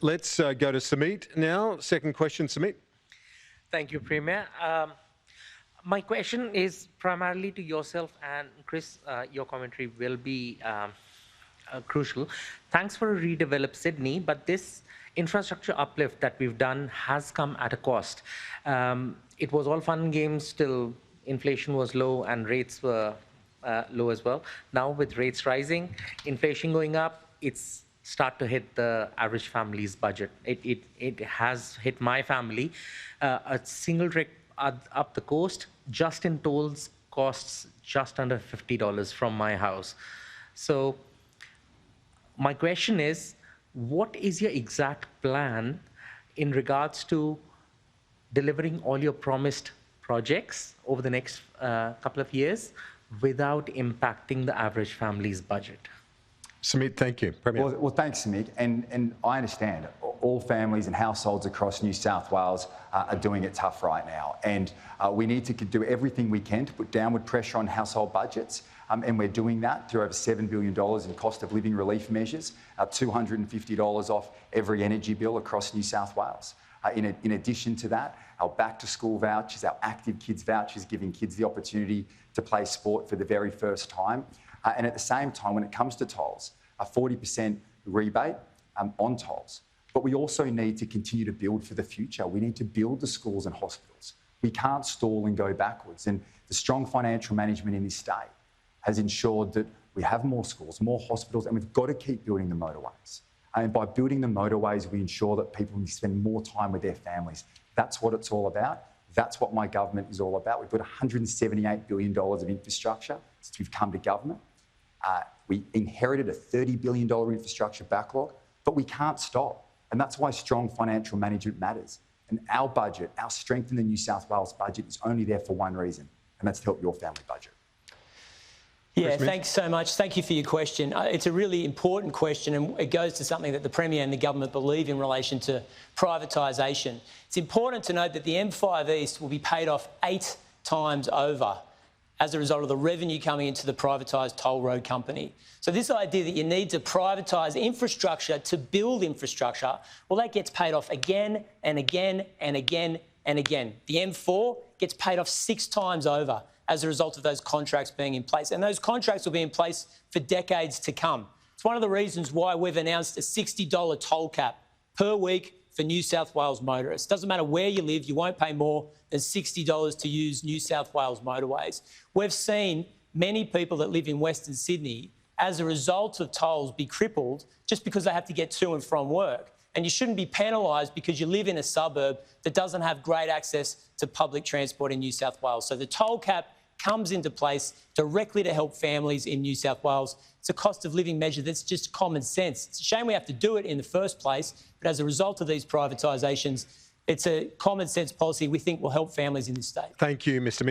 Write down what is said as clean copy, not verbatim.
Let's go to Sumit now. Second question, Sumit. Thank you, Premier. My question is primarily to yourself and Chris. Your commentary will be crucial. Thanks for Redevelop Sydney, but this infrastructure uplift that we've done has come at a cost. It was all fun and games till inflation was low and rates were low as well. Now with rates rising, inflation going up, it's start to hit the average family's budget. It has hit my family. A single trip up the coast, just in tolls, costs just under $50 from my house. So my question is, what is your exact plan in regards to delivering all your promised projects over the next couple of years without impacting the average family's budget? Sumit, thank you. Premier. Well, thanks, Sumit. And I understand all families and households across New South Wales are doing it tough right now. And we need to do everything we can to put downward pressure on household budgets. And we're doing that through over $7 billion in cost of living relief measures, $250 off every energy bill across New South Wales. In addition to that, our back-to-school vouchers, our active kids vouchers, giving kids the opportunity to play sport for the very first time. And at the same time, when it comes to tolls, a 40% rebate on tolls. But we also need to continue to build for the future. We need to build the schools and hospitals. We can't stall and go backwards. And the strong financial management in this state has ensured that we have more schools, more hospitals, and we've got to keep building the motorways. And by building the motorways, we ensure that people can spend more time with their families. That's what it's all about. That's what my government is all about. We've got $178 billion of infrastructure since we've come to government. We inherited a $30 billion infrastructure backlog, but we can't stop. And that's why strong financial management matters. And our budget, our strength in the New South Wales budget is only there for one reason, and that's to help your family budget. Yeah, thanks so much. Thank you for your question. It's a really important question, and it goes to something that the Premier and the government believe in relation to privatisation. It's important to note that the M5 East will be paid off 8 times over as a result of the revenue coming into the privatised toll road company. So this idea that you need to privatise infrastructure to build infrastructure, well, that gets paid off again and again and again and again. The M4 gets paid off 6 times over as a result of those contracts being in place. And those contracts will be in place for decades to come. It's one of the reasons why we've announced a $60 toll cap per week for New South Wales motorists. Doesn't matter where you live, you won't pay more than $60 to use New South Wales motorways. We've seen many people that live in Western Sydney, as a result of tolls, be crippled just because they have to get to and from work. And you shouldn't be penalised because you live in a suburb that doesn't have great access to public transport in New South Wales. So the toll cap comes into place directly to help families in New South Wales. It's a cost of living measure that's just common sense. It's a shame we have to do it in the first place, but as a result of these privatisations, it's a common sense policy we think will help families in this state. Thank you, Mr. Minns.